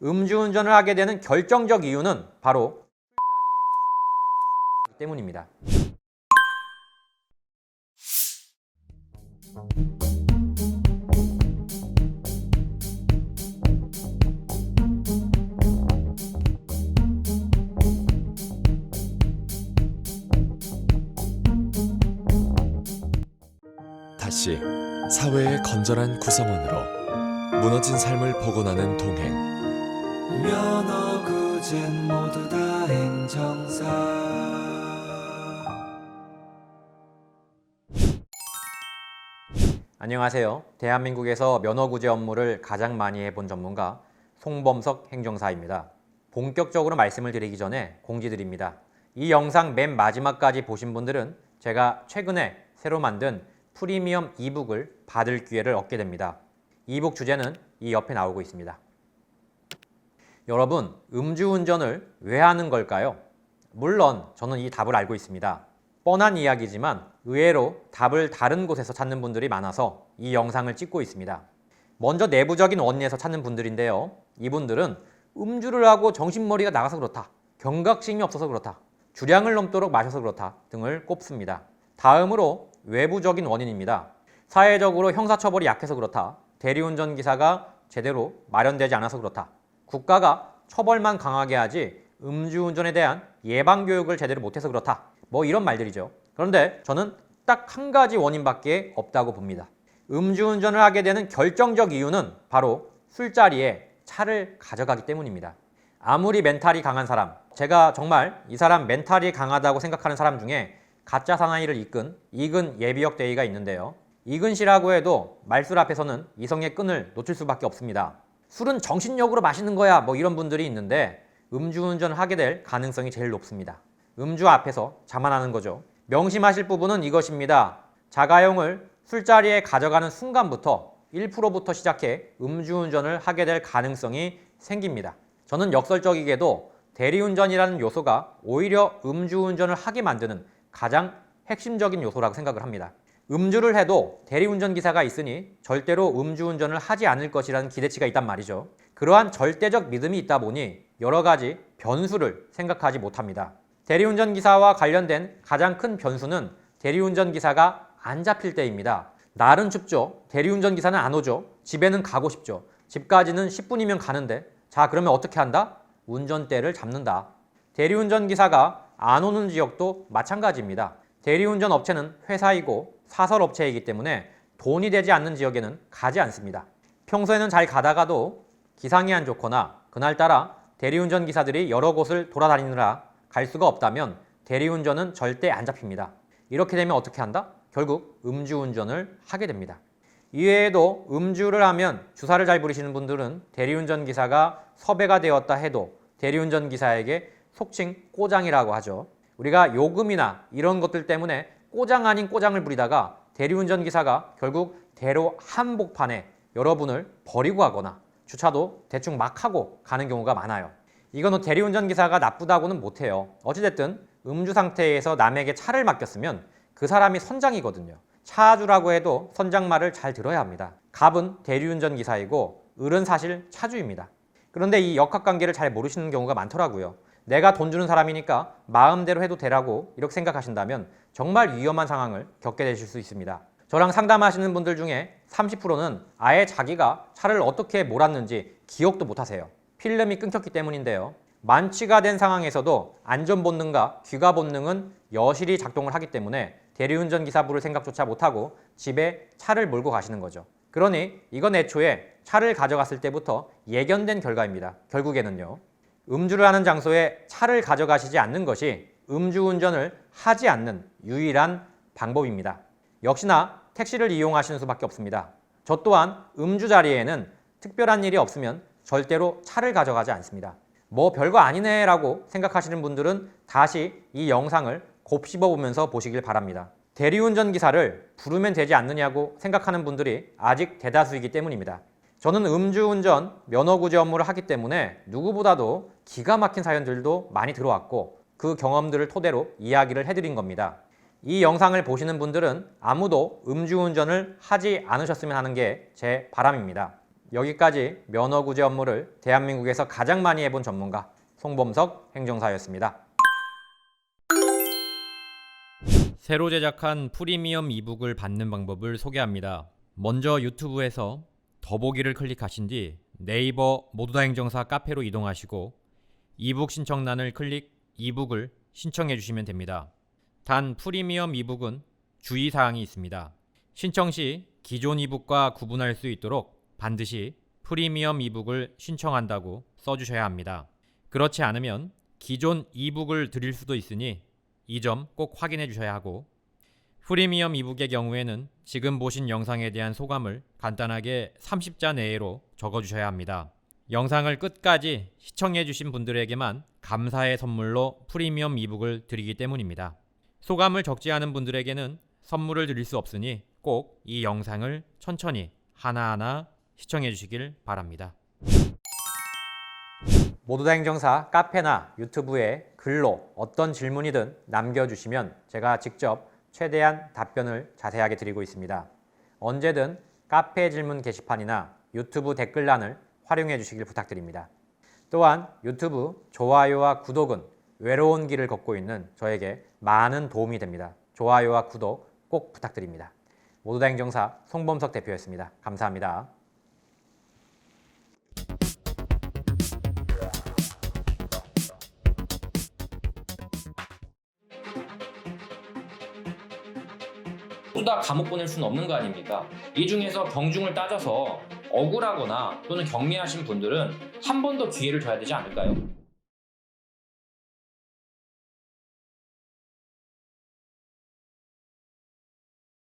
음주운전을 하게 되는 결정적 이유는 바로 때문입니다. 다시 사회의 건전한 구성원으로 무너진 삶을 복원하는 동행. 면허구젠 모두 다 행정사. 안녕하세요. 대한민국에서 면허구제 업무를 가장 많이 해본 전문가 송범석 행정사입니다. 본격적으로 말씀을 드리기 전에 공지드립니다. 이 영상 맨 마지막까지 보신 분들은 제가 최근에 새로 만든 프리미엄 이북을 받을 기회를 얻게 됩니다. 이북 주제는 이 옆에 나오고 있습니다. 여러분, 음주운전을 왜 하는 걸까요? 물론 저는 이 답을 알고 있습니다. 뻔한 이야기지만 의외로 답을 다른 곳에서 찾는 분들이 많아서 이 영상을 찍고 있습니다. 먼저 내부적인 원인에서 찾는 분들인데요. 이분들은 음주를 하고 정신머리가 나가서 그렇다, 경각심이 없어서 그렇다, 주량을 넘도록 마셔서 그렇다 등을 꼽습니다. 다음으로 외부적인 원인입니다. 사회적으로 형사처벌이 약해서 그렇다, 대리운전 기사가 제대로 마련되지 않아서 그렇다, 국가가 처벌만 강하게 하지 음주운전에 대한 예방교육을 제대로 못해서 그렇다, 뭐 이런 말들이죠. 그런데 저는 딱 한 가지 원인밖에 없다고 봅니다. 음주운전을 하게 되는 결정적 이유는 바로 술자리에 차를 가져가기 때문입니다. 아무리 멘탈이 강한 사람, 제가 정말 이 사람 멘탈이 강하다고 생각하는 사람 중에 가짜 사나이를 이끈 이근 예비역 대위가 있는데요. 이근 씨라고 해도 말술 앞에서는 이성의 끈을 놓칠 수밖에 없습니다. 술은 정신력으로 마시는 거야, 뭐 이런 분들이 있는데 음주운전을 하게 될 가능성이 제일 높습니다. 음주 앞에서 자만하는 거죠. 명심하실 부분은 이것입니다. 자가용을 술자리에 가져가는 순간부터 1%부터 시작해 음주운전을 하게 될 가능성이 생깁니다. 저는 역설적이게도 대리운전이라는 요소가 오히려 음주운전을 하게 만드는 가장 핵심적인 요소라고 생각을 합니다. 음주를 해도 대리운전 기사가 있으니 절대로 음주운전을 하지 않을 것이라는 기대치가 있단 말이죠. 그러한 절대적 믿음이 있다 보니 여러 가지 변수를 생각하지 못합니다. 대리운전 기사와 관련된 가장 큰 변수는 대리운전 기사가 안 잡힐 때입니다. 날은 춥죠. 대리운전 기사는 안 오죠. 집에는 가고 싶죠. 집까지는 10분이면 가는데, 자, 그러면 어떻게 한다? 운전대를 잡는다. 대리운전 기사가 안 오는 지역도 마찬가지입니다. 대리운전 업체는 회사이고 사설업체이기 때문에 돈이 되지 않는 지역에는 가지 않습니다. 평소에는 잘 가다가도 기상이 안 좋거나 그날따라 대리운전 기사들이 여러 곳을 돌아다니느라 갈 수가 없다면 대리운전은 절대 안 잡힙니다. 이렇게 되면 어떻게 한다? 결국 음주운전을 하게 됩니다. 이외에도 음주를 하면 주사를 잘 부리시는 분들은 대리운전 기사가 섭외가 되었다 해도 대리운전 기사에게 속칭 꼬장이라고 하죠. 우리가 요금이나 이런 것들 때문에 꼬장 아닌 꼬장을 부리다가 대리운전 기사가 결국 대로 한복판에 여러분을 버리고 가거나 주차도 대충 막 하고 가는 경우가 많아요. 이거는 대리운전 기사가 나쁘다고는 못해요. 어찌됐든 음주 상태에서 남에게 차를 맡겼으면 그 사람이 선장이거든요. 차주라고 해도 선장 말을 잘 들어야 합니다. 갑은 대리운전 기사이고 을은 사실 차주입니다. 그런데 이 역학관계를 잘 모르시는 경우가 많더라고요. 내가 돈 주는 사람이니까 마음대로 해도 되라고 이렇게 생각하신다면 정말 위험한 상황을 겪게 되실 수 있습니다. 저랑 상담하시는 분들 중에 30%는 아예 자기가 차를 어떻게 몰았는지 기억도 못하세요. 필름이 끊겼기 때문인데요. 만취가 된 상황에서도 안전본능과 귀가본능은 여실히 작동을 하기 때문에 대리운전 기사부를 생각조차 못하고 집에 차를 몰고 가시는 거죠. 그러니 이건 애초에 차를 가져갔을 때부터 예견된 결과입니다. 결국에는요. 음주를 하는 장소에 차를 가져가시지 않는 것이 음주운전을 하지 않는 유일한 방법입니다. 역시나 택시를 이용하시는 수밖에 없습니다. 저 또한 음주 자리에는 특별한 일이 없으면 절대로 차를 가져가지 않습니다. 뭐 별거 아니네 라고 생각하시는 분들은 다시 이 영상을 곱씹어 보면서 보시길 바랍니다. 대리운전 기사를 부르면 되지 않느냐고 생각하는 분들이 아직 대다수이기 때문입니다. 저는 음주운전 면허구제 업무를 하기 때문에 누구보다도 기가 막힌 사연들도 많이 들어왔고 그 경험들을 토대로 이야기를 해드린 겁니다. 이 영상을 보시는 분들은 아무도 음주운전을 하지 않으셨으면 하는 게 제 바람입니다. 여기까지 면허구제 업무를 대한민국에서 가장 많이 해본 전문가 송범석 행정사였습니다. 새로 제작한 프리미엄 이북을 받는 방법을 소개합니다. 먼저 유튜브에서 더보기를 클릭하신 뒤 네이버 모두다 행정사 카페로 이동하시고 이북 신청란을 클릭 이북을 신청해 주시면 됩니다. 단 프리미엄 이북은 주의사항이 있습니다. 신청 시 기존 이북과 구분할 수 있도록 반드시 프리미엄 이북을 신청한다고 써주셔야 합니다. 그렇지 않으면 기존 이북을 드릴 수도 있으니 이 점 꼭 확인해 주셔야 하고, 프리미엄 이북의 경우에는 지금 보신 영상에 대한 소감을 간단하게 30자 내외로 적어주셔야 합니다. 영상을 끝까지 시청해 주신 분들에게만 감사의 선물로 프리미엄 이북을 드리기 때문입니다. 소감을 적지 않은 분들에게는 선물을 드릴 수 없으니 꼭 이 영상을 천천히 하나하나 시청해 주시길 바랍니다. 모두다 행정사 카페나 유튜브에 글로 어떤 질문이든 남겨주시면 제가 직접 최대한 답변을 자세하게 드리고 있습니다. 언제든 카페 질문 게시판이나 유튜브 댓글란을 활용해 주시길 부탁드립니다. 또한 유튜브 좋아요와 구독은 외로운 길을 걷고 있는 저에게 많은 도움이 됩니다. 좋아요와 구독 꼭 부탁드립니다. 모두다 행정사 송범석 대표였습니다. 감사합니다. 모두 다 감옥 보낼 수는 없는 거 아닙니까? 이 중에서 경중을 따져서 억울하거나 또는 경미하신 분들은 한 번 더 기회를 줘야 되지 않을까요?